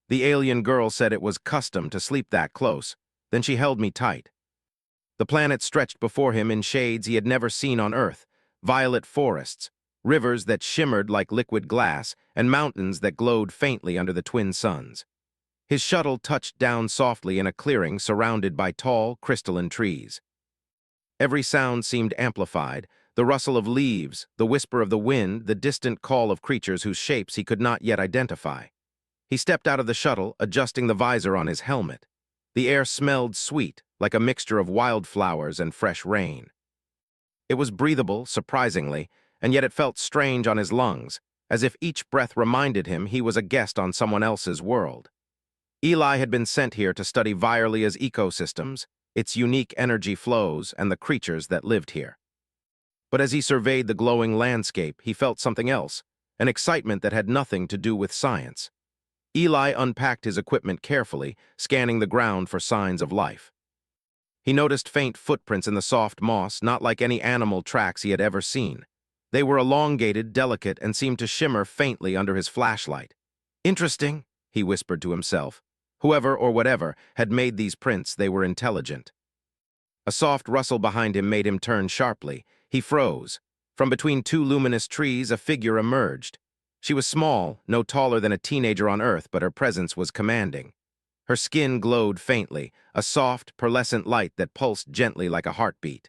The alien girl said it was custom to sleep that close. Then she held me tight. The planet stretched before him in shades he had never seen on Earth, violet forests, rivers that shimmered like liquid glass, and mountains that glowed faintly under the twin suns. His shuttle touched down softly in a clearing surrounded by tall, crystalline trees. Every sound seemed amplified, the rustle of leaves, the whisper of the wind, the distant call of creatures whose shapes he could not yet identify. He stepped out of the shuttle, adjusting the visor on his helmet. The air smelled sweet, like a mixture of wildflowers and fresh rain. It was breathable, surprisingly, and yet it felt strange on his lungs, as if each breath reminded him he was a guest on someone else's world. Eli had been sent here to study Virelia's ecosystems, its unique energy flows, and the creatures that lived here. But as he surveyed the glowing landscape, he felt something else, an excitement that had nothing to do with science. Eli unpacked his equipment carefully, scanning the ground for signs of life. He noticed faint footprints in the soft moss, not like any animal tracks he had ever seen. They were elongated, delicate, and seemed to shimmer faintly under his flashlight. "Interesting," he whispered to himself. Whoever or whatever had made these prints, they were intelligent. A soft rustle behind him made him turn sharply. He froze. From between two luminous trees, a figure emerged. She was small, no taller than a teenager on Earth, but her presence was commanding. Her skin glowed faintly, a soft, pearlescent light that pulsed gently like a heartbeat.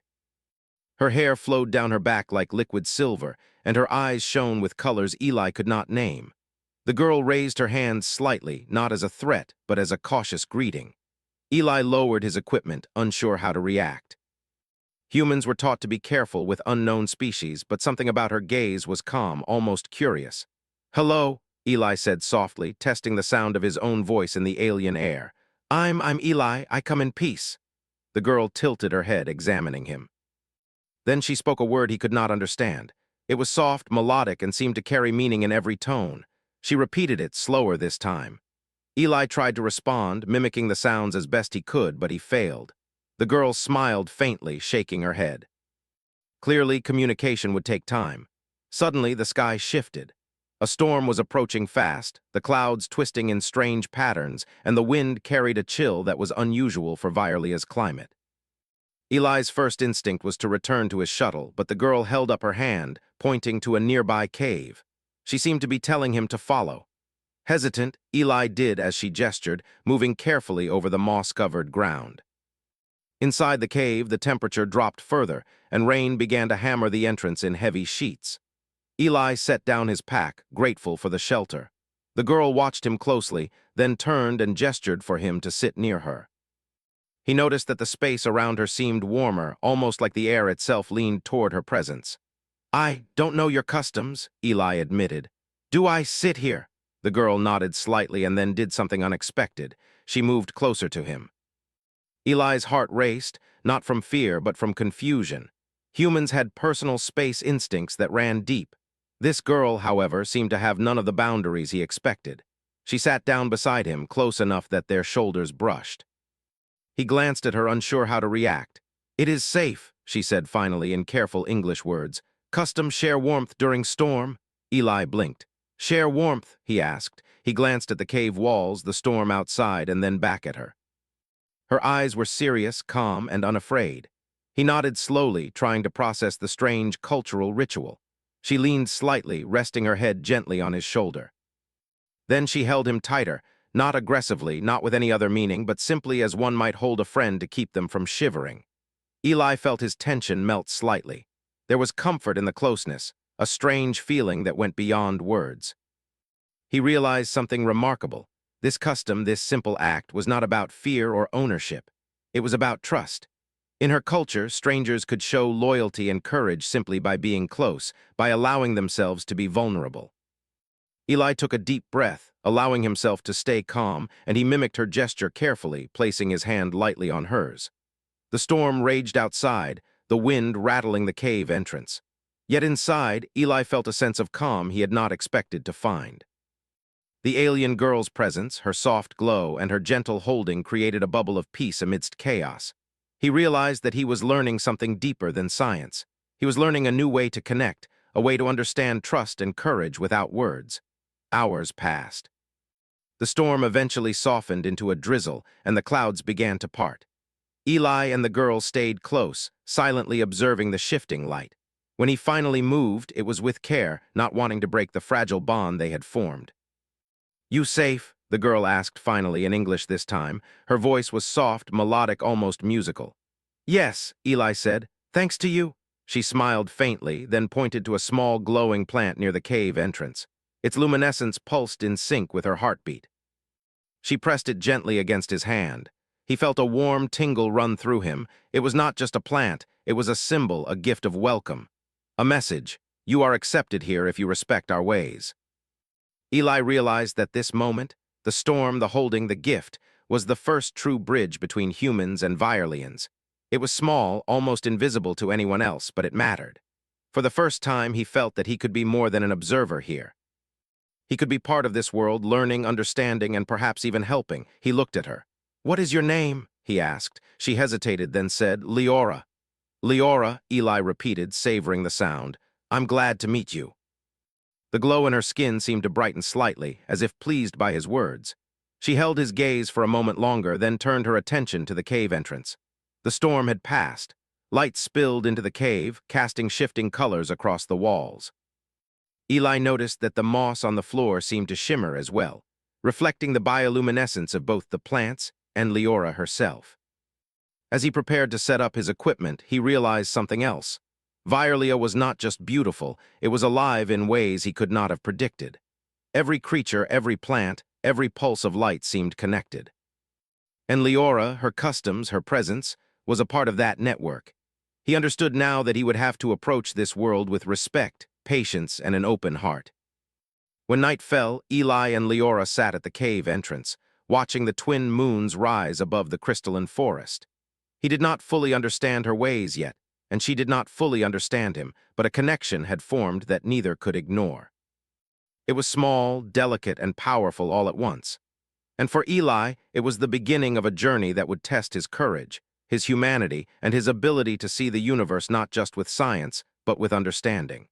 Her hair flowed down her back like liquid silver, and her eyes shone with colors Eli could not name. The girl raised her hands slightly, not as a threat, but as a cautious greeting. Eli lowered his equipment, unsure how to react. Humans were taught to be careful with unknown species, but something about her gaze was calm, almost curious. "Hello," Eli said softly, testing the sound of his own voice in the alien air. I'm Eli. I come in peace." The girl tilted her head, examining him. Then she spoke a word he could not understand. It was soft, melodic, and seemed to carry meaning in every tone. She repeated it, slower this time. Eli tried to respond, mimicking the sounds as best he could, but he failed. The girl smiled faintly, shaking her head. Clearly, communication would take time. Suddenly, the sky shifted. A storm was approaching fast, the clouds twisting in strange patterns, and the wind carried a chill that was unusual for Virelia's climate. Eli's first instinct was to return to his shuttle, but the girl held up her hand, pointing to a nearby cave. She seemed to be telling him to follow. Hesitant, Eli did as she gestured, moving carefully over the moss-covered ground. Inside the cave, the temperature dropped further, and rain began to hammer the entrance in heavy sheets. Eli set down his pack, grateful for the shelter. The girl watched him closely, then turned and gestured for him to sit near her. He noticed that the space around her seemed warmer, almost like the air itself leaned toward her presence. "I don't know your customs," Eli admitted. "Do I sit here?" The girl nodded slightly and then did something unexpected. She moved closer to him. Eli's heart raced, not from fear but from confusion. Humans had personal space instincts that ran deep. This girl, however, seemed to have none of the boundaries he expected. She sat down beside him, close enough that their shoulders brushed. He glanced at her, unsure how to react. "It is safe," she said finally in careful English words. "Customs share warmth during storm." Eli blinked. "Share warmth?" he asked. He glanced at the cave walls, the storm outside, and then back at her. Her eyes were serious, calm, and unafraid. He nodded slowly, trying to process the strange cultural ritual. She leaned slightly, resting her head gently on his shoulder. Then she held him tighter, not aggressively, not with any other meaning, but simply as one might hold a friend to keep them from shivering. Eli felt his tension melt slightly. There was comfort in the closeness, a strange feeling that went beyond words. He realized something remarkable. This custom, this simple act, was not about fear or ownership. It was about trust. In her culture, strangers could show loyalty and courage simply by being close, by allowing themselves to be vulnerable. Eli took a deep breath, allowing himself to stay calm, and he mimicked her gesture carefully, placing his hand lightly on hers. The storm raged outside, the wind rattling the cave entrance. Yet inside, Eli felt a sense of calm he had not expected to find. The alien girl's presence, her soft glow, and her gentle holding created a bubble of peace amidst chaos. He realized that he was learning something deeper than science. He was learning a new way to connect, a way to understand trust and courage without words. Hours passed. The storm eventually softened into a drizzle, and the clouds began to part. Eli and the girl stayed close, silently observing the shifting light. When he finally moved, it was with care, not wanting to break the fragile bond they had formed. "You safe?" the girl asked finally, in English this time. Her voice was soft, melodic, almost musical. "Yes," Eli said. "Thanks to you." She smiled faintly, then pointed to a small glowing plant near the cave entrance. Its luminescence pulsed in sync with her heartbeat. She pressed it gently against his hand. He felt a warm tingle run through him. It was not just a plant, it was a symbol, a gift of welcome. A message: you are accepted here if you respect our ways. Eli realized that this moment, the storm, the holding, the gift, was the first true bridge between humans and Violians. It was small, almost invisible to anyone else, but it mattered. For the first time, he felt that he could be more than an observer here. He could be part of this world, learning, understanding, and perhaps even helping. He looked at her. "What is your name?" he asked. She hesitated, then said, "Leora." "Leora," Eli repeated, savoring the sound. "I'm glad to meet you." The glow in her skin seemed to brighten slightly, as if pleased by his words. She held his gaze for a moment longer, then turned her attention to the cave entrance. The storm had passed. Light spilled into the cave, casting shifting colors across the walls. Eli noticed that the moss on the floor seemed to shimmer as well, reflecting the bioluminescence of both the plants and Leora herself. As he prepared to set up his equipment, he realized something else. Violia was not just beautiful, it was alive in ways he could not have predicted. Every creature, every plant, every pulse of light seemed connected. And Leora, her customs, her presence, was a part of that network. He understood now that he would have to approach this world with respect, patience, and an open heart. When night fell, Eli and Leora sat at the cave entrance, watching the twin moons rise above the crystalline forest. He did not fully understand her ways yet, and she did not fully understand him, but a connection had formed that neither could ignore. It was small, delicate, and powerful all at once. And for Eli, it was the beginning of a journey that would test his courage, his humanity, and his ability to see the universe not just with science, but with understanding.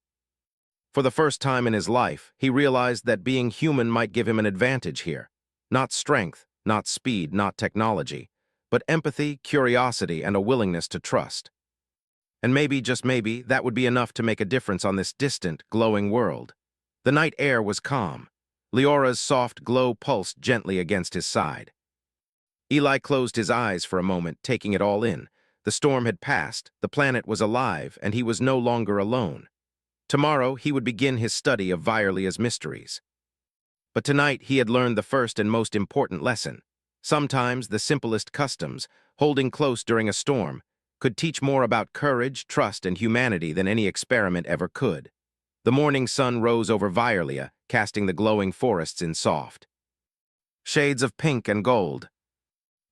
For the first time in his life, he realized that being human might give him an advantage here. Not strength, not speed, not technology, but empathy, curiosity, and a willingness to trust. And maybe, just maybe, that would be enough to make a difference on this distant, glowing world. The night air was calm. Leora's soft glow pulsed gently against his side. Eli closed his eyes for a moment, taking it all in. The storm had passed, the planet was alive, and he was no longer alone. Tomorrow, he would begin his study of Violia's mysteries. But tonight, he had learned the first and most important lesson. Sometimes the simplest customs, holding close during a storm, could teach more about courage, trust, and humanity than any experiment ever could. The morning sun rose over Violia, casting the glowing forests in soft shades of pink and gold.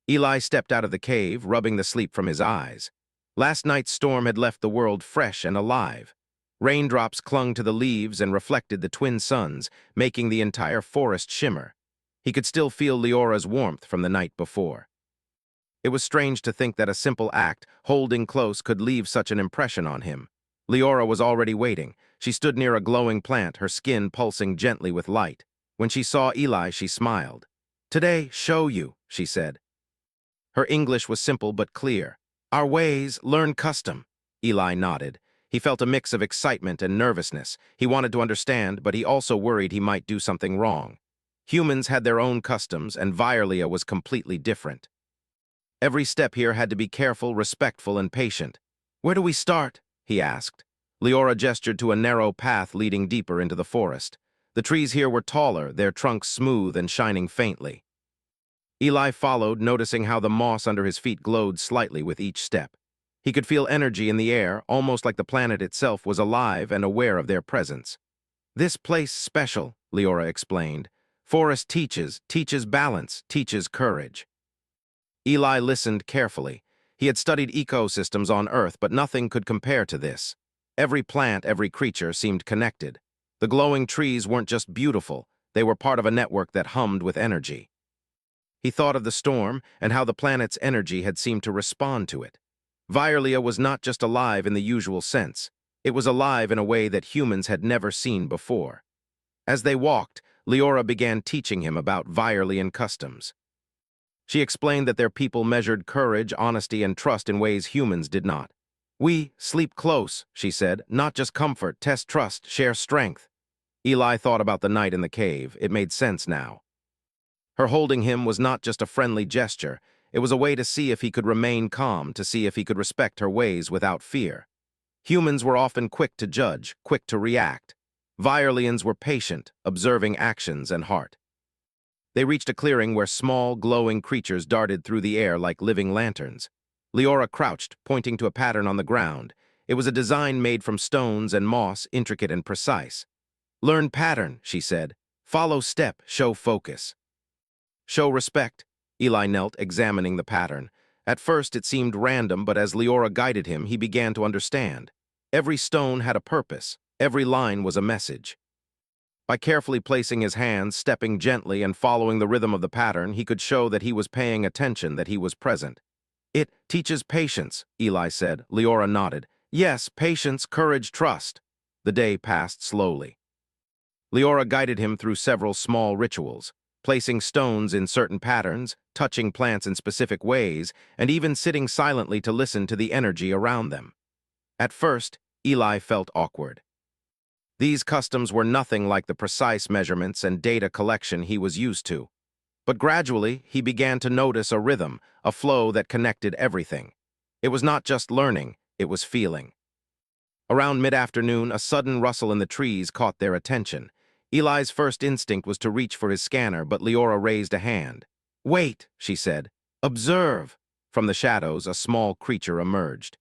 Eli stepped out of the cave, rubbing the sleep from his eyes. Last night's storm had left the world fresh and alive. Raindrops clung to the leaves and reflected the twin suns, making the entire forest shimmer. He could still feel Leora's warmth from the night before. It was strange to think that a simple act, holding close, could leave such an impression on him. Leora was already waiting. She stood near a glowing plant, her skin pulsing gently with light. When she saw Eli, she smiled. "Today, show you," she said. Her English was simple but clear. "Our ways, learn custom." Eli nodded. He felt a mix of excitement and nervousness. He wanted to understand, but he also worried he might do something wrong. Humans had their own customs, and Violia was completely different. Every step here had to be careful, respectful, and patient. "Where do we start?" he asked. Leora gestured to a narrow path leading deeper into the forest. The trees here were taller, their trunks smooth and shining faintly. Eli followed, noticing how the moss under his feet glowed slightly with each step. He could feel energy in the air, almost like the planet itself was alive and aware of their presence. "This place special," Leora explained. "Forest teaches balance, teaches courage." Eli listened carefully. He had studied ecosystems on Earth, but nothing could compare to this. Every plant, every creature seemed connected. The glowing trees weren't just beautiful, they were part of a network that hummed with energy. He thought of the storm and how the planet's energy had seemed to respond to it. Violia was not just alive in the usual sense. It was alive in a way that humans had never seen before. As they walked, Leora began teaching him about Virean customs. She explained that their people measured courage, honesty, and trust in ways humans did not. "We sleep close," she said, "not just comfort, test trust, share strength." Eli thought about the night in the cave. It made sense now. Her holding him was not just a friendly gesture. It was a way to see if he could remain calm, to see if he could respect her ways without fear. Humans were often quick to judge, quick to react. Vireans were patient, observing actions and heart. They reached a clearing where small, glowing creatures darted through the air like living lanterns. Leora crouched, pointing to a pattern on the ground. It was a design made from stones and moss, intricate and precise. "Learn pattern," she said. "Follow step, show focus." "Show respect." Eli knelt, examining the pattern. At first it seemed random, but as Leora guided him, he began to understand. Every stone had a purpose. Every line was a message. By carefully placing his hands, stepping gently, and following the rhythm of the pattern, he could show that he was paying attention, that he was present. "It teaches patience," Eli said. Leora nodded. "Yes, patience, courage, trust." The day passed slowly. Leora guided him through several small rituals, placing stones in certain patterns, touching plants in specific ways, and even sitting silently to listen to the energy around them. At first, Eli felt awkward. These customs were nothing like the precise measurements and data collection he was used to. But gradually, he began to notice a rhythm, a flow that connected everything. It was not just learning, it was feeling. Around mid-afternoon, a sudden rustle in the trees caught their attention. Eli's first instinct was to reach for his scanner, but Leora raised a hand. "Wait," she said. "Observe." From the shadows, a small creature emerged.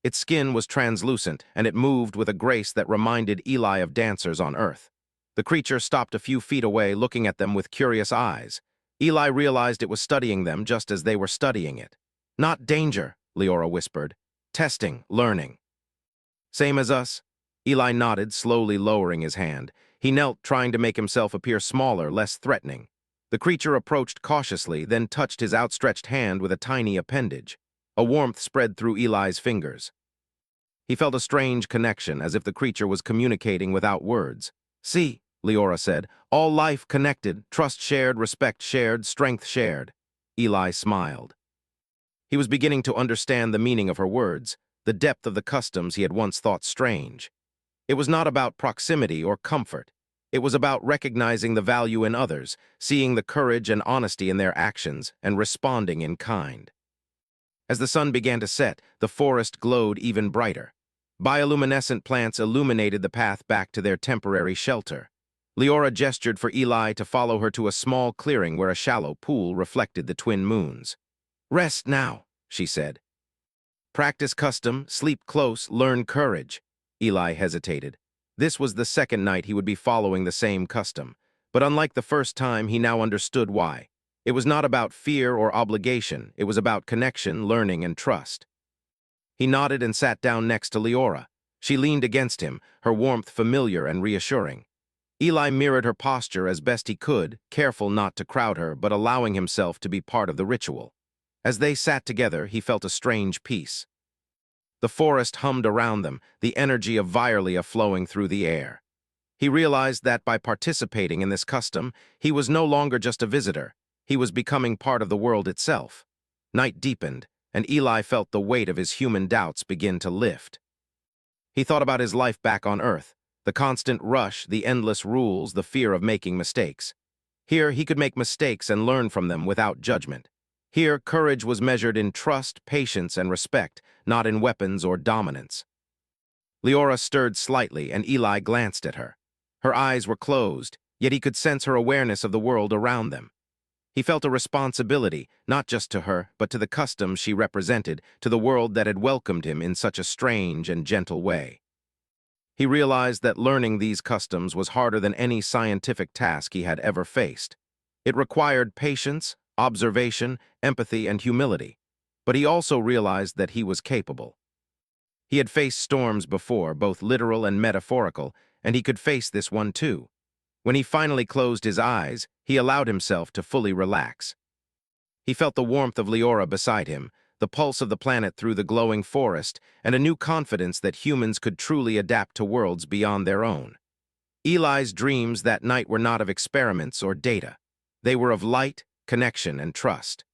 Its skin was translucent, and it moved with a grace that reminded Eli of dancers on Earth. The creature stopped a few feet away, looking at them with curious eyes. Eli realized it was studying them just as they were studying it. "Not danger," Leora whispered. "Testing, learning." "Same as us?" Eli nodded, slowly lowering his hand. He knelt, trying to make himself appear smaller, less threatening. The creature approached cautiously, then touched his outstretched hand with a tiny appendage. A warmth spread through Eli's fingers. He felt a strange connection, as if the creature was communicating without words. "See," Leora said, "all life connected, trust shared, respect shared, strength shared." Eli smiled. He was beginning to understand the meaning of her words, the depth of the customs he had once thought strange. It was not about proximity or comfort. It was about recognizing the value in others, seeing the courage and honesty in their actions, and responding in kind. As the sun began to set, the forest glowed even brighter. Bioluminescent plants illuminated the path back to their temporary shelter. Leora gestured for Eli to follow her to a small clearing where a shallow pool reflected the twin moons. "Rest now," she said. "Practice custom, sleep close, learn courage." Eli hesitated. This was the second night he would be following the same custom. But unlike the first time, he now understood why. It was not about fear or obligation. It was about connection, learning, and trust. He nodded and sat down next to Leora. She leaned against him, her warmth familiar and reassuring. Eli mirrored her posture as best he could, careful not to crowd her, but allowing himself to be part of the ritual. As they sat together, he felt a strange peace. The forest hummed around them, the energy of Virelia flowing through the air. He realized that by participating in this custom, he was no longer just a visitor. He was becoming part of the world itself. Night deepened, and Eli felt the weight of his human doubts begin to lift. He thought about his life back on Earth, the constant rush, the endless rules, the fear of making mistakes. Here, he could make mistakes and learn from them without judgment. Here, courage was measured in trust, patience, and respect, not in weapons or dominance. Leora stirred slightly, and Eli glanced at her. Her eyes were closed, yet he could sense her awareness of the world around them. He felt a responsibility, not just to her, but to the customs she represented, to the world that had welcomed him in such a strange and gentle way. He realized that learning these customs was harder than any scientific task he had ever faced. It required patience, observation, empathy, and humility. But he also realized that he was capable. He had faced storms before, both literal and metaphorical, and he could face this one too. When he finally closed his eyes, he allowed himself to fully relax. He felt the warmth of Leora beside him, the pulse of the planet through the glowing forest, and a new confidence that humans could truly adapt to worlds beyond their own. Eli's dreams that night were not of experiments or data. They were of light, connection, and trust.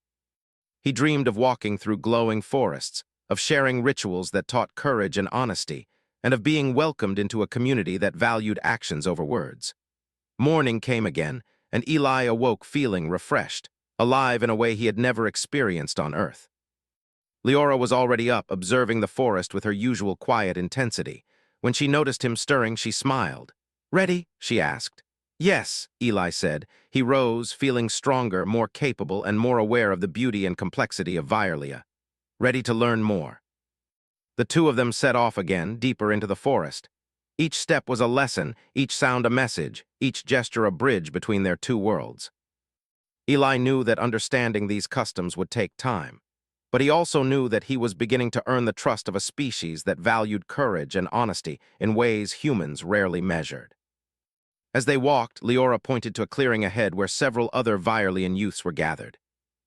He dreamed of walking through glowing forests, of sharing rituals that taught courage and honesty, and of being welcomed into a community that valued actions over words. Morning came again, and Eli awoke feeling refreshed, alive in a way he had never experienced on Earth. Leora was already up, observing the forest with her usual quiet intensity. When she noticed him stirring, she smiled. "Ready?" she asked. "Yes," Eli said. He rose, feeling stronger, more capable, and more aware of the beauty and complexity of Violia. Ready to learn more. The two of them set off again, deeper into the forest. Each step was a lesson, each sound a message, each gesture a bridge between their two worlds. Eli knew that understanding these customs would take time, but he also knew that he was beginning to earn the trust of a species that valued courage and honesty in ways humans rarely measured. As they walked, Leora pointed to a clearing ahead where several other Violian youths were gathered.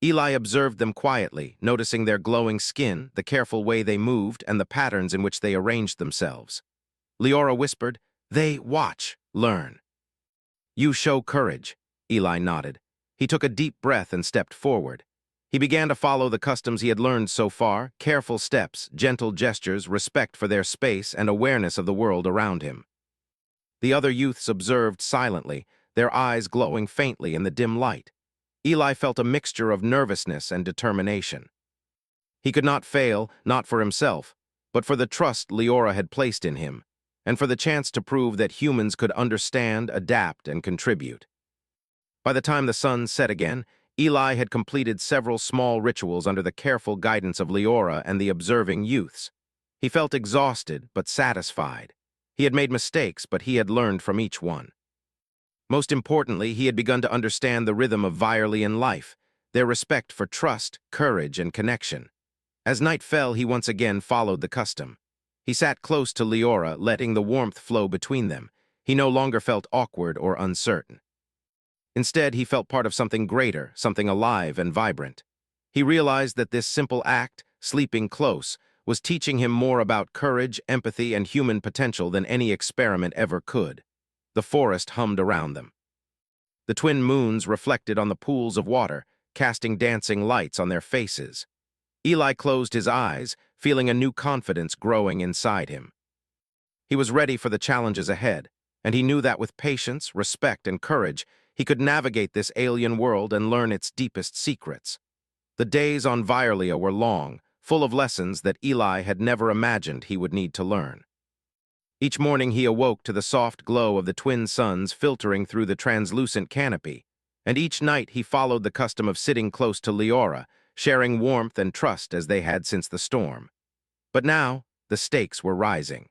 Eli observed them quietly, noticing their glowing skin, the careful way they moved, and the patterns in which they arranged themselves. Leora whispered, "They watch, learn." "You show courage," Eli nodded. He took a deep breath and stepped forward. He began to follow the customs he had learned so far, careful steps, gentle gestures, respect for their space, and awareness of the world around him. The other youths observed silently, their eyes glowing faintly in the dim light. Eli felt a mixture of nervousness and determination. He could not fail, not for himself, but for the trust Leora had placed in him, and for the chance to prove that humans could understand, adapt, and contribute. By the time the sun set again, Eli had completed several small rituals under the careful guidance of Leora and the observing youths. He felt exhausted but satisfied. He had made mistakes, but he had learned from each one. Most importantly, he had begun to understand the rhythm of Violian life, their respect for trust, courage, and connection. As night fell, he once again followed the custom. He sat close to Leora, letting the warmth flow between them. He no longer felt awkward or uncertain. Instead, he felt part of something greater, something alive and vibrant. He realized that this simple act, sleeping close, was teaching him more about courage, empathy, and human potential than any experiment ever could. The forest hummed around them. The twin moons reflected on the pools of water, casting dancing lights on their faces. Eli closed his eyes, feeling a new confidence growing inside him. He was ready for the challenges ahead, and he knew that with patience, respect, and courage, he could navigate this alien world and learn its deepest secrets. The days on Violia were long, full of lessons that Eli had never imagined he would need to learn. Each morning he awoke to the soft glow of the twin suns filtering through the translucent canopy, and each night he followed the custom of sitting close to Leora, sharing warmth and trust as they had since the storm. But now, the stakes were rising.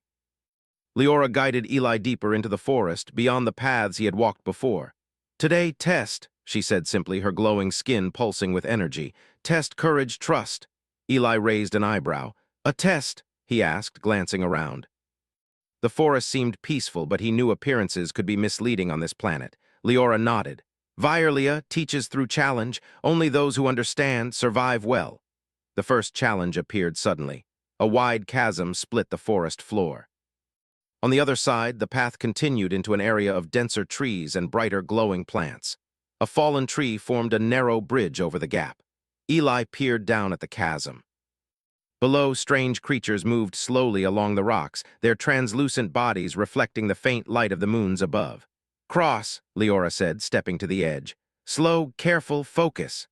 Leora guided Eli deeper into the forest, beyond the paths he had walked before. "Today, test," she said simply, her glowing skin pulsing with energy. "Test courage, trust." Eli raised an eyebrow. "A test?" he asked, glancing around. The forest seemed peaceful, but he knew appearances could be misleading on this planet. Leora nodded. "Violia teaches through challenge. Only those who understand survive well." The first challenge appeared suddenly. A wide chasm split the forest floor. On the other side, the path continued into an area of denser trees and brighter glowing plants. A fallen tree formed a narrow bridge over the gap. Eli peered down at the chasm. Below, strange creatures moved slowly along the rocks, their translucent bodies reflecting the faint light of the moons above. "Cross," Leora said, stepping to the edge. "Slow, careful, focus."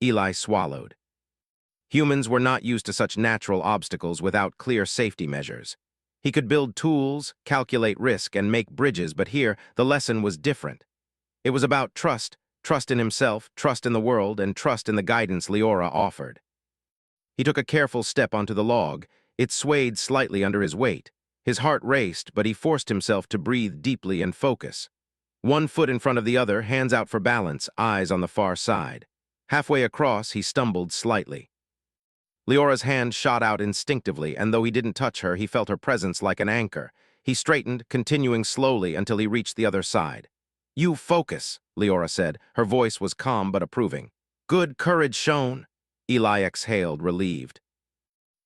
Eli swallowed. Humans were not used to such natural obstacles without clear safety measures. He could build tools, calculate risk, and make bridges, but here, the lesson was different. It was about trust, trust in himself, trust in the world, and trust in the guidance Leora offered. He took a careful step onto the log. It swayed slightly under his weight. His heart raced, but he forced himself to breathe deeply and focus. One foot in front of the other, hands out for balance, eyes on the far side. Halfway across, he stumbled slightly. Leora's hand shot out instinctively, and though he didn't touch her, he felt her presence like an anchor. He straightened, continuing slowly until he reached the other side. "You focus," Leora said. Her voice was calm but approving. "Good courage shown." Eli exhaled, relieved.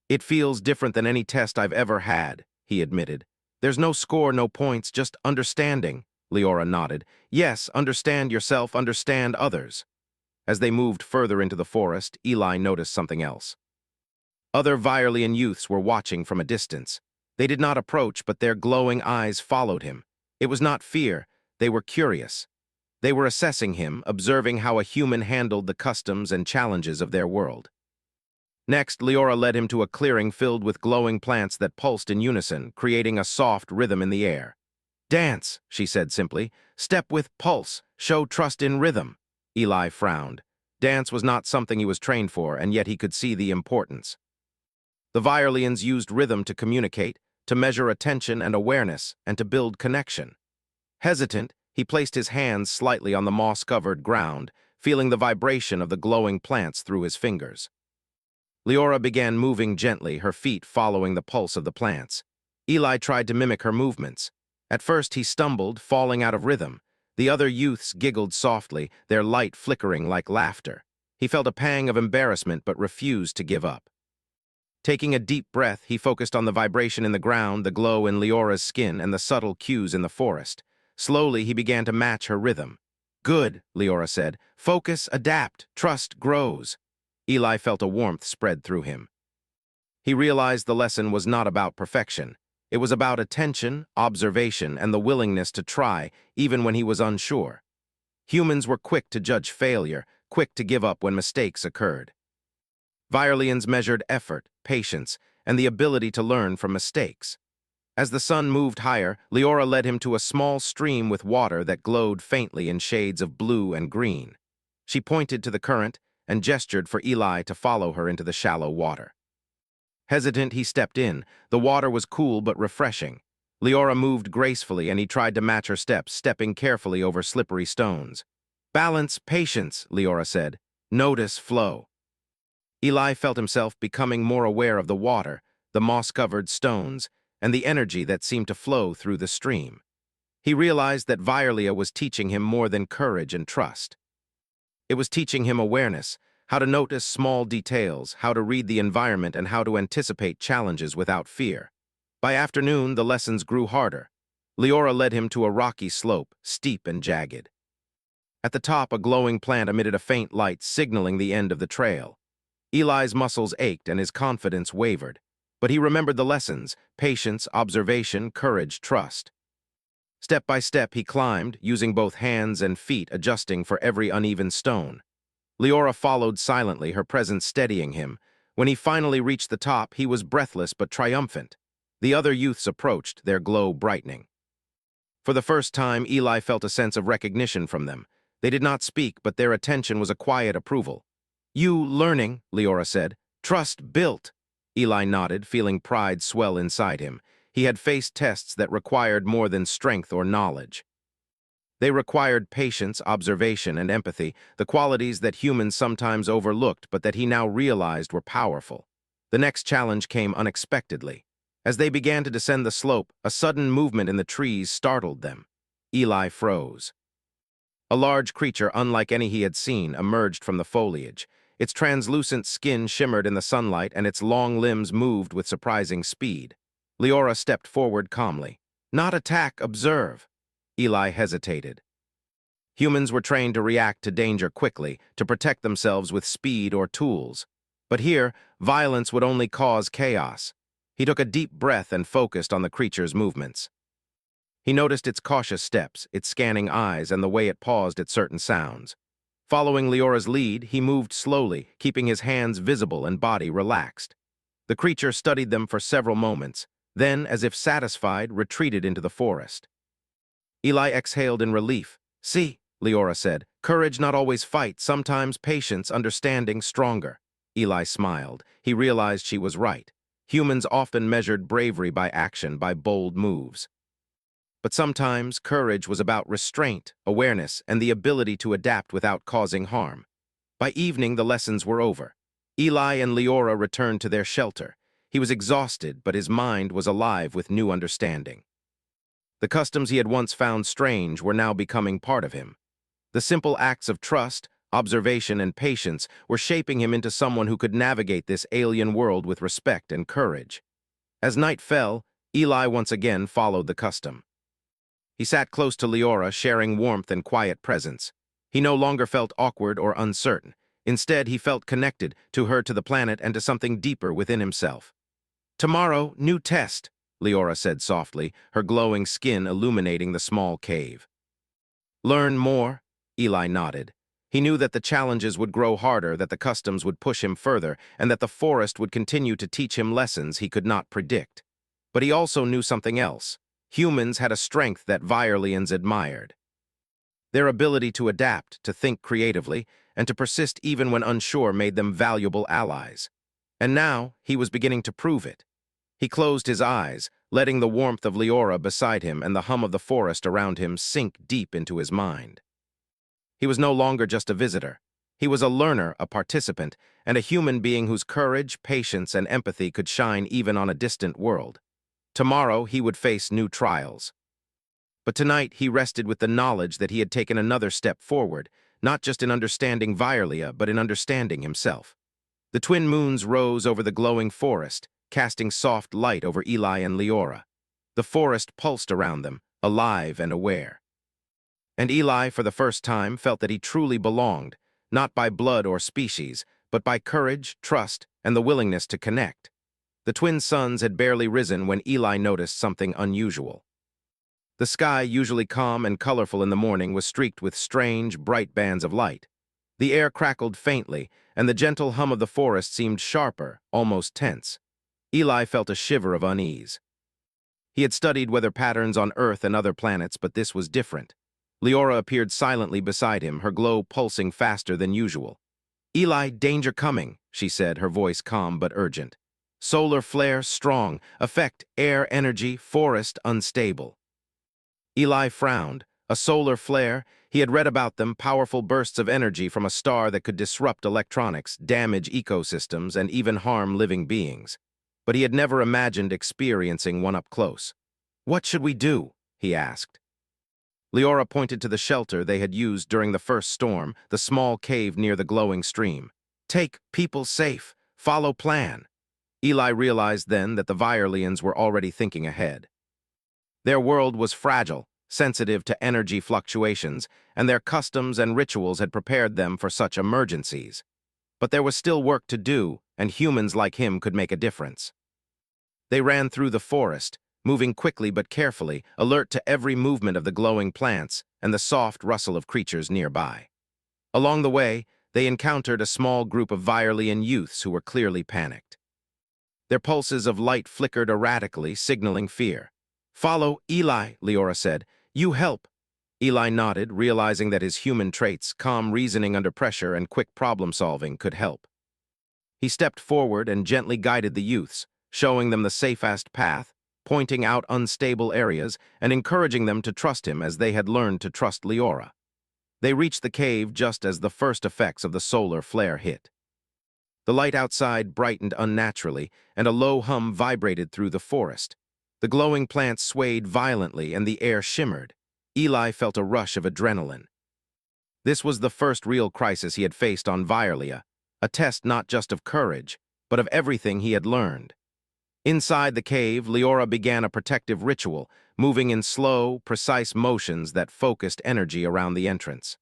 "It feels different than any test I've ever had," he admitted. "There's no score, no points, just understanding." Leora nodded. Yes, understand yourself, understand others. As they moved further into the forest, Eli noticed something else. Other Virelan youths were watching from a distance. They did not approach, but their glowing eyes followed him. It was not fear, they were curious. They were assessing him, observing how a human handled the customs and challenges of their world. Next, Leora led him to a clearing filled with glowing plants that pulsed in unison, creating a soft rhythm in the air. Dance, she said simply. Step with pulse. Show trust in rhythm. Eli frowned. Dance was not something he was trained for, and yet he could see the importance. The Virelians used rhythm to communicate, to measure attention and awareness, and to build connection. Hesitant, he placed his hands slightly on the moss-covered ground, feeling the vibration of the glowing plants through his fingers. Leora began moving gently, her feet following the pulse of the plants. Eli tried to mimic her movements. At first he stumbled, falling out of rhythm. The other youths giggled softly, their light flickering like laughter. He felt a pang of embarrassment but refused to give up. Taking a deep breath, he focused on the vibration in the ground, the glow in Leora's skin, and the subtle cues in the forest. Slowly, he began to match her rhythm. Good, Leora said. Focus, adapt, trust grows. Eli felt a warmth spread through him. He realized the lesson was not about perfection. It was about attention, observation, and the willingness to try, even when he was unsure. Humans were quick to judge failure, quick to give up when mistakes occurred. Virelians measured effort, patience, and the ability to learn from mistakes. As the sun moved higher, Leora led him to a small stream with water that glowed faintly in shades of blue and green. She pointed to the current and gestured for Eli to follow her into the shallow water. Hesitant, he stepped in. The water was cool but refreshing. Leora moved gracefully and he tried to match her steps, stepping carefully over slippery stones. Balance, patience, Leora said. Notice flow. Eli felt himself becoming more aware of the water, the moss-covered stones, and the energy that seemed to flow through the stream. He realized that Virelia was teaching him more than courage and trust. It was teaching him awareness, how to notice small details, how to read the environment, and how to anticipate challenges without fear. By afternoon, the lessons grew harder. Leora led him to a rocky slope, steep and jagged. At the top, a glowing plant emitted a faint light, signaling the end of the trail. Eli's muscles ached and his confidence wavered, but he remembered the lessons: patience, observation, courage, trust. Step by step, he climbed, using both hands and feet, adjusting for every uneven stone. Leora followed silently, her presence steadying him. When he finally reached the top, he was breathless but triumphant. The other youths approached, their glow brightening. For the first time, Eli felt a sense of recognition from them. They did not speak, but their attention was a quiet approval. You learning, Leora said. Trust built. Eli nodded, feeling pride swell inside him. He had faced tests that required more than strength or knowledge. They required patience, observation, and empathy, the qualities that humans sometimes overlooked but that he now realized were powerful. The next challenge came unexpectedly. As they began to descend the slope, a sudden movement in the trees startled them. Eli froze. A large creature, unlike any he had seen, emerged from the foliage. Its translucent skin shimmered in the sunlight, and its long limbs moved with surprising speed. Leora stepped forward calmly. Not attack, observe. Eli hesitated. Humans were trained to react to danger quickly, to protect themselves with speed or tools. But here, violence would only cause chaos. He took a deep breath and focused on the creature's movements. He noticed its cautious steps, its scanning eyes, and the way it paused at certain sounds. Following Leora's lead, he moved slowly, keeping his hands visible and body relaxed. The creature studied them for several moments, then, as if satisfied, retreated into the forest. Eli exhaled in relief. See, Leora said, courage not always fight, sometimes patience, understanding, stronger. Eli smiled. He realized she was right. Humans often measured bravery by action, by bold moves. But sometimes courage was about restraint, awareness, and the ability to adapt without causing harm. By evening, the lessons were over. Eli and Leora returned to their shelter. He was exhausted, but his mind was alive with new understanding. The customs he had once found strange were now becoming part of him. The simple acts of trust, observation, and patience were shaping him into someone who could navigate this alien world with respect and courage. As night fell, Eli once again followed the custom. He sat close to Leora, sharing warmth and quiet presence. He no longer felt awkward or uncertain. Instead, he felt connected to her, to the planet, and to something deeper within himself. "Tomorrow, new test," Leora said softly, her glowing skin illuminating the small cave. "Learn more?" Eli nodded. He knew that the challenges would grow harder, that the customs would push him further, and that the forest would continue to teach him lessons he could not predict. But he also knew something else. Humans had a strength that Virelians admired. Their ability to adapt, to think creatively, and to persist even when unsure made them valuable allies. And now, he was beginning to prove it. He closed his eyes, letting the warmth of Leora beside him and the hum of the forest around him sink deep into his mind. He was no longer just a visitor. He was a learner, a participant, and a human being whose courage, patience, and empathy could shine even on a distant world. Tomorrow, he would face new trials. But tonight, he rested with the knowledge that he had taken another step forward, not just in understanding Virelia, but in understanding himself. The twin moons rose over the glowing forest, casting soft light over Eli and Leora. The forest pulsed around them, alive and aware. And Eli, for the first time, felt that he truly belonged, not by blood or species, but by courage, trust, and the willingness to connect. The twin suns had barely risen when Eli noticed something unusual. The sky, usually calm and colorful in the morning, was streaked with strange, bright bands of light. The air crackled faintly, and the gentle hum of the forest seemed sharper, almost tense. Eli felt a shiver of unease. He had studied weather patterns on Earth and other planets, but this was different. Leora appeared silently beside him, her glow pulsing faster than usual. "Eli, danger coming," she said, her voice calm but urgent. "Solar flare strong, effect air energy, forest unstable." Eli frowned. A solar flare? He had read about them, powerful bursts of energy from a star that could disrupt electronics, damage ecosystems, and even harm living beings. But he had never imagined experiencing one up close. "What should we do?" he asked. Leora pointed to the shelter they had used during the first storm, the small cave near the glowing stream. "Take people safe. Follow plan." Eli realized then that the Virelians were already thinking ahead. Their world was fragile, sensitive to energy fluctuations, and their customs and rituals had prepared them for such emergencies. But there was still work to do, and humans like him could make a difference. They ran through the forest, moving quickly but carefully, alert to every movement of the glowing plants and the soft rustle of creatures nearby. Along the way, they encountered a small group of Virelian youths who were clearly panicked. Their pulses of light flickered erratically, signaling fear. "Follow Eli," Leora said. "You help." Eli nodded, realizing that his human traits, calm reasoning under pressure and quick problem-solving, could help. He stepped forward and gently guided the youths, showing them the safest path, pointing out unstable areas, and encouraging them to trust him as they had learned to trust Leora. They reached the cave just as the first effects of the solar flare hit. The light outside brightened unnaturally, and a low hum vibrated through the forest. The glowing plants swayed violently, and the air shimmered. Eli felt a rush of adrenaline. This was the first real crisis he had faced on Virelia, a test not just of courage, but of everything he had learned. Inside the cave, Leora began a protective ritual, moving in slow, precise motions that focused energy around the entrance.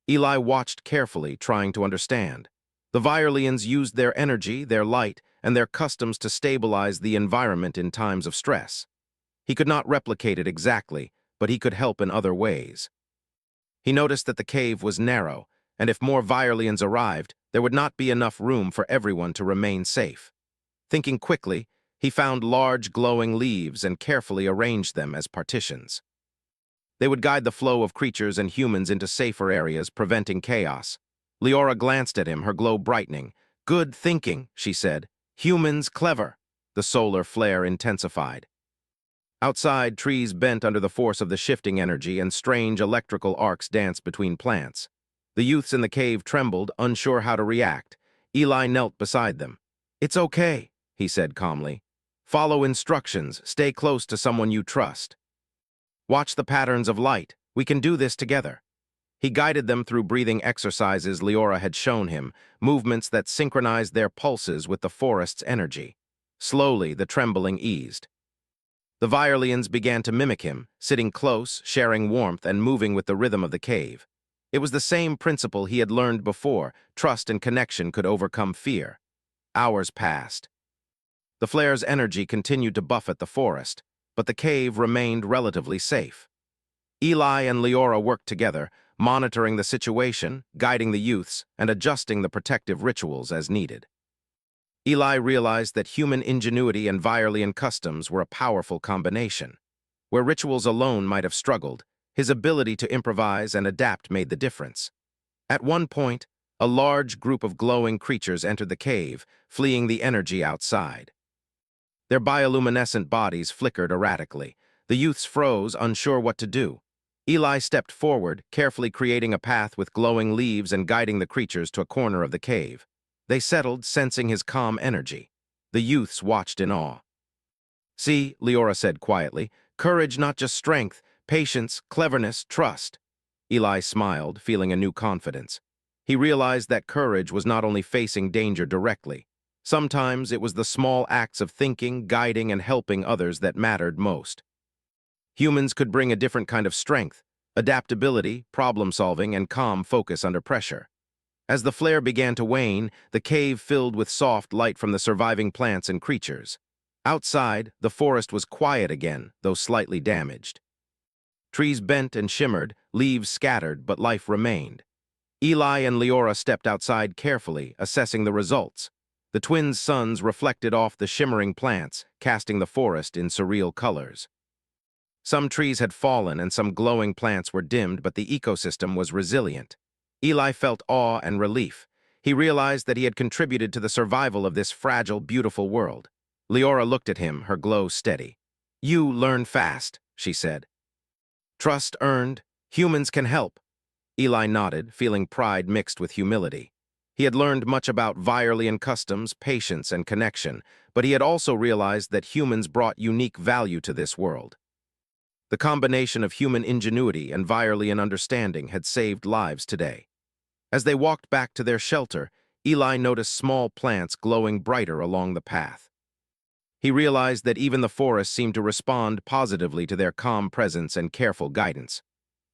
Eli watched carefully, trying to understand. The Virelians used their energy, their light, and their customs to stabilize the environment in times of stress. He could not replicate it exactly, but he could help in other ways. He noticed that the cave was narrow, and if more Virelians arrived, there would not be enough room for everyone to remain safe. Thinking quickly, he found large glowing leaves and carefully arranged them as partitions. They would guide the flow of creatures and humans into safer areas, preventing chaos. Leora glanced at him, her glow brightening. "Good thinking," she said. "Humans clever." The solar flare intensified. Outside, trees bent under the force of the shifting energy, and strange electrical arcs danced between plants. The youths in the cave trembled, unsure how to react. Eli knelt beside them. "It's okay," he said calmly. "Follow instructions, stay close to someone you trust. Watch the patterns of light. We can do this together." He guided them through breathing exercises Leora had shown him, movements that synchronized their pulses with the forest's energy. Slowly, the trembling eased. The Violins began to mimic him, sitting close, sharing warmth, and moving with the rhythm of the cave. It was the same principle he had learned before: trust and connection could overcome fear. Hours passed. The flare's energy continued to buffet the forest, but the cave remained relatively safe. Eli and Leora worked together, monitoring the situation, guiding the youths, and adjusting the protective rituals as needed. Eli realized that human ingenuity and Violian customs were a powerful combination. Where rituals alone might have struggled, his ability to improvise and adapt made the difference. At one point, a large group of glowing creatures entered the cave, fleeing the energy outside. Their bioluminescent bodies flickered erratically. The youths froze, unsure what to do. Eli stepped forward, carefully creating a path with glowing leaves and guiding the creatures to a corner of the cave. They settled, sensing his calm energy. The youths watched in awe. "See," Leora said quietly, "courage, not just strength, patience, cleverness, trust." Eli smiled, feeling a new confidence. He realized that courage was not only facing danger directly. Sometimes it was the small acts of thinking, guiding, and helping others that mattered most. Humans could bring a different kind of strength: adaptability, problem-solving, and calm focus under pressure. As the flare began to wane, the cave filled with soft light from the surviving plants and creatures. Outside, the forest was quiet again, though slightly damaged. Trees bent and shimmered, leaves scattered, but life remained. Eli and Leora stepped outside carefully, assessing the results. The twins' suns reflected off the shimmering plants, casting the forest in surreal colors. Some trees had fallen and some glowing plants were dimmed, but the ecosystem was resilient. Eli felt awe and relief. He realized that he had contributed to the survival of this fragile, beautiful world. Leora looked at him, her glow steady. "You learn fast," she said. "Trust earned. Humans can help." Eli nodded, feeling pride mixed with humility. He had learned much about Violian customs, patience, and connection, but he had also realized that humans brought unique value to this world. The combination of human ingenuity and Violian understanding had saved lives today. As they walked back to their shelter, Eli noticed small plants glowing brighter along the path. He realized that even the forest seemed to respond positively to their calm presence and careful guidance.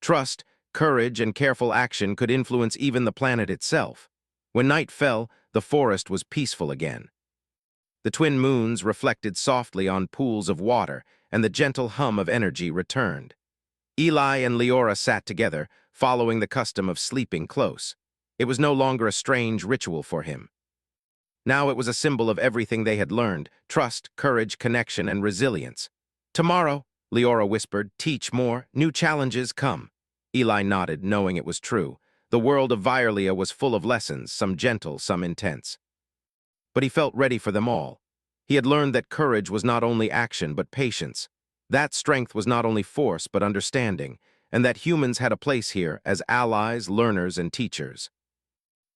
Trust, courage, and careful action could influence even the planet itself. When night fell, the forest was peaceful again. The twin moons reflected softly on pools of water, and the gentle hum of energy returned. Eli and Leora sat together, following the custom of sleeping close. It was no longer a strange ritual for him. Now it was a symbol of everything they had learned: trust, courage, connection, and resilience. "Tomorrow," Leora whispered, "teach more, new challenges come." Eli nodded, knowing it was true. The world of Violia was full of lessons, some gentle, some intense. But he felt ready for them all. He had learned that courage was not only action, but patience. That strength was not only force, but understanding, and that humans had a place here as allies, learners, and teachers.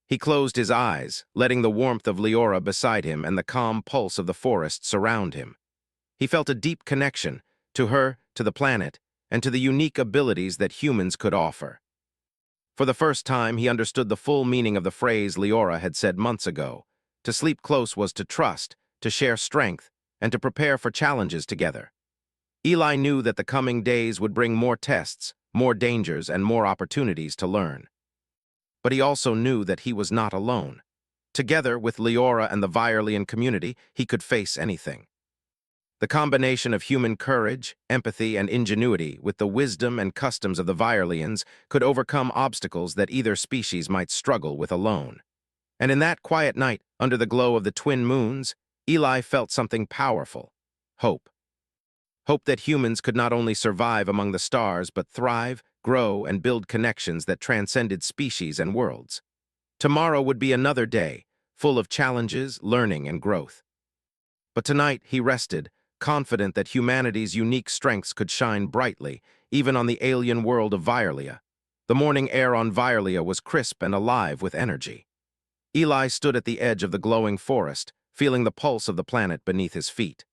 He closed his eyes, letting the warmth of Leora beside him and the calm pulse of the forest surround him. He felt a deep connection to her, to the planet, and to the unique abilities that humans could offer. For the first time, he understood the full meaning of the phrase Leora had said months ago. To sleep close was to trust, to share strength, and to prepare for challenges together. Eli knew that the coming days would bring more tests, more dangers, and more opportunities to learn. But he also knew that he was not alone. Together with Leora and the Violian community, he could face anything. The combination of human courage, empathy, and ingenuity with the wisdom and customs of the Violians could overcome obstacles that either species might struggle with alone. And in that quiet night, under the glow of the twin moons, Eli felt something powerful: hope. Hope that humans could not only survive among the stars, but thrive, grow, and build connections that transcended species and worlds. Tomorrow would be another day, full of challenges, learning, and growth. But tonight he rested, confident that humanity's unique strengths could shine brightly, even on the alien world of Violia. The morning air on Violia was crisp and alive with energy. Eli stood at the edge of the glowing forest, feeling the pulse of the planet beneath his feet.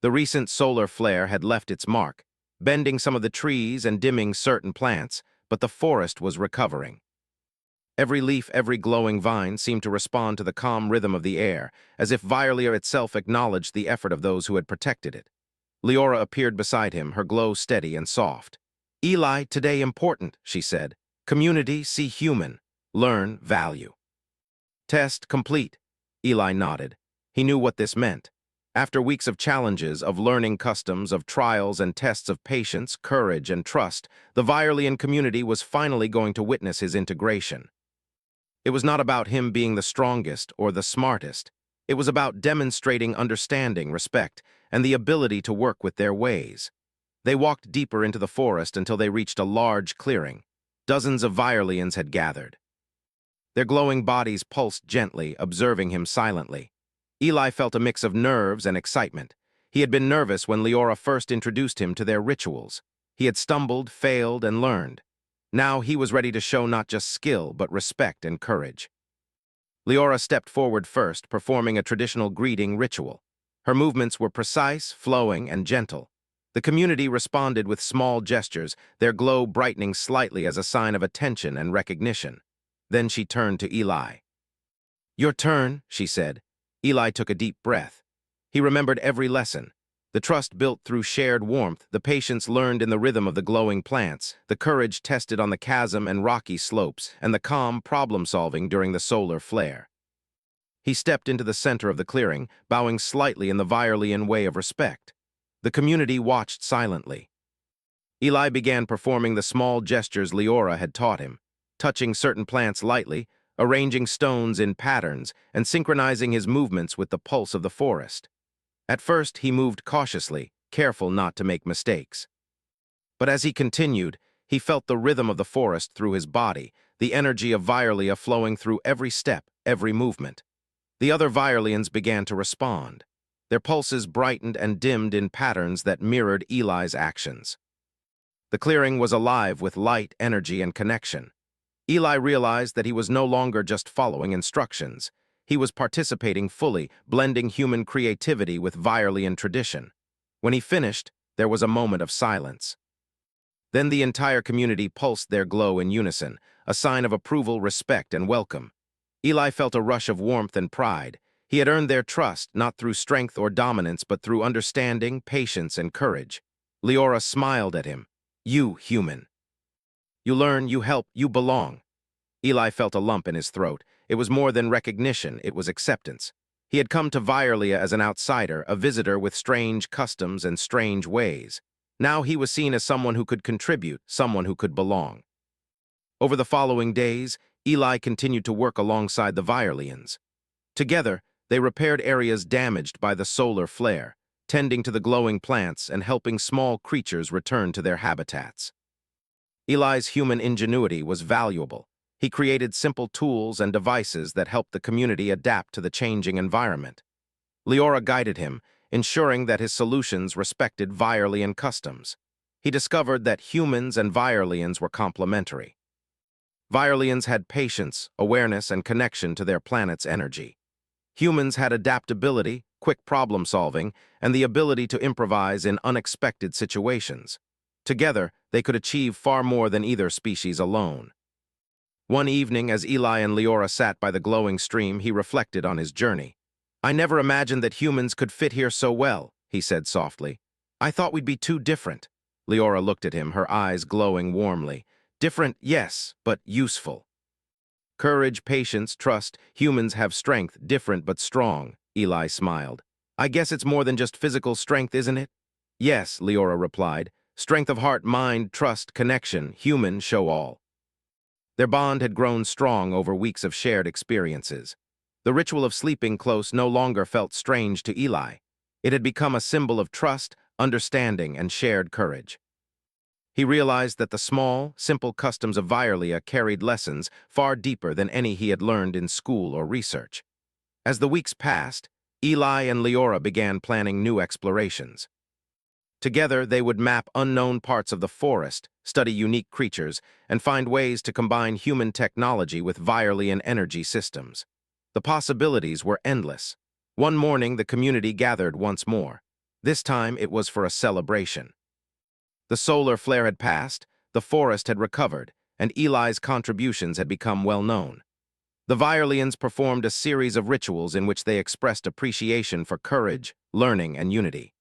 The recent solar flare had left its mark, bending some of the trees and dimming certain plants, but the forest was recovering. Every leaf, every glowing vine seemed to respond to the calm rhythm of the air, as if Violia itself acknowledged the effort of those who had protected it. Leora appeared beside him, her glow steady and soft. "Eli, today important," she said. "Community, see human. Learn, value." "Test complete." Eli nodded. He knew what this meant. After weeks of challenges, of learning customs, of trials and tests of patience, courage, and trust, the Virelan community was finally going to witness his integration. It was not about him being the strongest or the smartest. It was about demonstrating understanding, respect, and the ability to work with their ways. They walked deeper into the forest until they reached a large clearing. Dozens of Virelians had gathered. Their glowing bodies pulsed gently, observing him silently. Eli felt a mix of nerves and excitement. He had been nervous when Leora first introduced him to their rituals. He had stumbled, failed, and learned. Now he was ready to show not just skill, but respect and courage. Leora stepped forward first, performing a traditional greeting ritual. Her movements were precise, flowing, and gentle. The community responded with small gestures, their glow brightening slightly as a sign of attention and recognition. Then she turned to Eli. "Your turn," she said. Eli took a deep breath. He remembered every lesson. The trust built through shared warmth, the patience learned in the rhythm of the glowing plants, the courage tested on the chasm and rocky slopes, and the calm problem-solving during the solar flare. He stepped into the center of the clearing, bowing slightly in the Virelian way of respect. The community watched silently. Eli began performing the small gestures Leora had taught him, touching certain plants lightly, arranging stones in patterns, and synchronizing his movements with the pulse of the forest. At first, he moved cautiously, careful not to make mistakes. But as he continued, he felt the rhythm of the forest through his body, the energy of Virelia flowing through every step, every movement. The other Virelians began to respond. Their pulses brightened and dimmed in patterns that mirrored Eli's actions. The clearing was alive with light, energy, and connection. Eli realized that he was no longer just following instructions. He was participating fully, blending human creativity with Virelian tradition. When he finished, there was a moment of silence. Then the entire community pulsed their glow in unison, a sign of approval, respect, and welcome. Eli felt a rush of warmth and pride. He had earned their trust, not through strength or dominance, but through understanding, patience, and courage. Leora smiled at him. "You, human. You learn, you help, you belong." Eli felt a lump in his throat. It was more than recognition, it was acceptance. He had come to Virelia as an outsider, a visitor with strange customs and strange ways. Now he was seen as someone who could contribute, someone who could belong. Over the following days, Eli continued to work alongside the Virelians. Together, they repaired areas damaged by the solar flare, tending to the glowing plants and helping small creatures return to their habitats. Eli's human ingenuity was valuable. He created simple tools and devices that helped the community adapt to the changing environment. Leora guided him, ensuring that his solutions respected Virelian customs. He discovered that humans and Virelians were complementary. Virelians had patience, awareness, and connection to their planet's energy. Humans had adaptability, quick problem-solving, and the ability to improvise in unexpected situations. Together, they could achieve far more than either species alone. One evening, as Eli and Leora sat by the glowing stream, he reflected on his journey. "I never imagined that humans could fit here so well," he said softly. "I thought we'd be too different." Leora looked at him, her eyes glowing warmly. "Different, yes, but useful." "Courage, patience, trust, humans have strength, different but strong," Eli smiled. "I guess it's more than just physical strength, isn't it?" "Yes," Leora replied. "Strength of heart, mind, trust, connection, human show all." Their bond had grown strong over weeks of shared experiences. The ritual of sleeping close no longer felt strange to Eli. It had become a symbol of trust, understanding, and shared courage. He realized that the small, simple customs of Virelia carried lessons far deeper than any he had learned in school or research. As the weeks passed, Eli and Leora began planning new explorations. Together, they would map unknown parts of the forest, study unique creatures, and find ways to combine human technology with Virelian energy systems. The possibilities were endless. One morning, the community gathered once more. This time, it was for a celebration. The solar flare had passed, the forest had recovered, and Eli's contributions had become well known. The Virelians performed a series of rituals in which they expressed appreciation for courage, learning, and unity.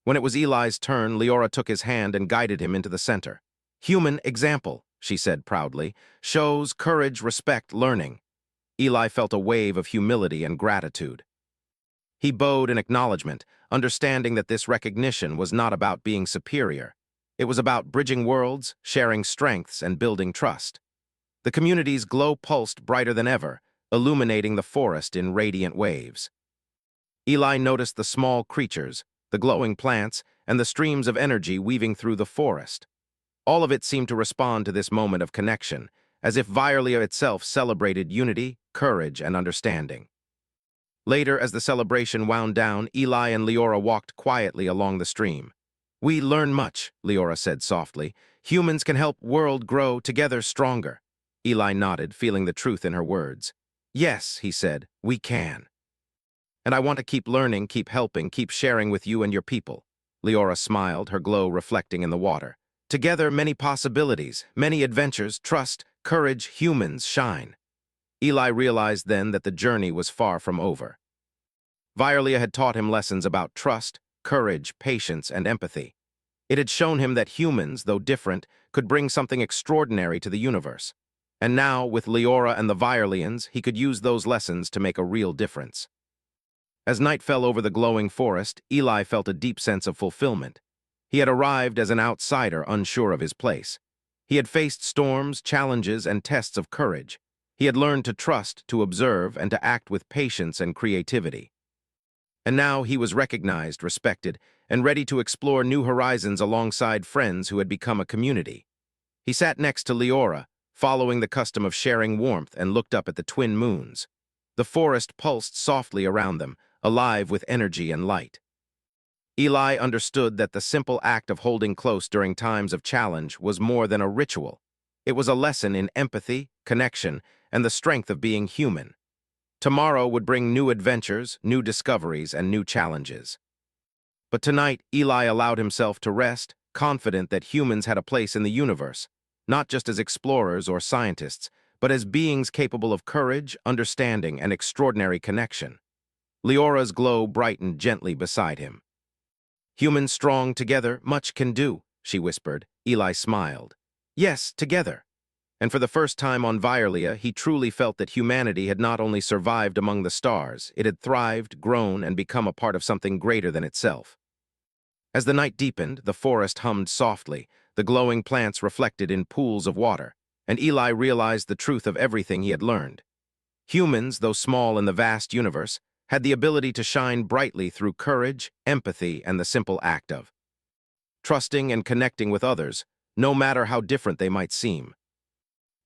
When it was Eli's turn, Leora took his hand and guided him into the center. "Human example," she said proudly, "shows courage, respect, learning." Eli felt a wave of humility and gratitude. He bowed in acknowledgement, understanding that this recognition was not about being superior. It was about bridging worlds, sharing strengths, and building trust. The community's glow pulsed brighter than ever, illuminating the forest in radiant waves. Eli noticed the small creatures, the glowing plants, and the streams of energy weaving through the forest. All of it seemed to respond to this moment of connection, as if Violia itself celebrated unity, courage, and understanding. Later, as the celebration wound down, Eli and Leora walked quietly along the stream. "We learn much," Leora said softly. "Humans can help world grow together stronger." Eli nodded, feeling the truth in her words. "Yes," he said, "we can. And I want to keep learning, keep helping, keep sharing with you and your people." Leora smiled, her glow reflecting in the water. "Together, many possibilities, many adventures, trust, courage, humans shine." Eli realized then that the journey was far from over. Violia had taught him lessons about trust, courage, patience, and empathy. It had shown him that humans, though different, could bring something extraordinary to the universe. And now, with Leora and the Violians, he could use those lessons to make a real difference. As night fell over the glowing forest, Eli felt a deep sense of fulfillment. He had arrived as an outsider unsure of his place. He had faced storms, challenges, and tests of courage. He had learned to trust, to observe, and to act with patience and creativity. And now he was recognized, respected, and ready to explore new horizons alongside friends who had become a community. He sat next to Leora, following the custom of sharing warmth, and looked up at the twin moons. The forest pulsed softly around them, alive with energy and light. Eli understood that the simple act of holding close during times of challenge was more than a ritual. It was a lesson in empathy, connection, and the strength of being human. Tomorrow would bring new adventures, new discoveries, and new challenges. But tonight, Eli allowed himself to rest, confident that humans had a place in the universe, not just as explorers or scientists, but as beings capable of courage, understanding, and extraordinary connection. Leora's glow brightened gently beside him. "Humans strong together, much can do," she whispered. Eli smiled. "Yes, together." And for the first time on Violia, he truly felt that humanity had not only survived among the stars, it had thrived, grown, and become a part of something greater than itself. As the night deepened, the forest hummed softly, the glowing plants reflected in pools of water, and Eli realized the truth of everything he had learned. Humans, though small in the vast universe, had the ability to shine brightly through courage, empathy, and the simple act of trusting and connecting with others, no matter how different they might seem.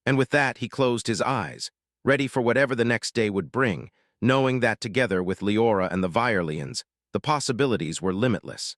And with that, he closed his eyes, ready for whatever the next day would bring, knowing that together with Leora and the Violians, the possibilities were limitless.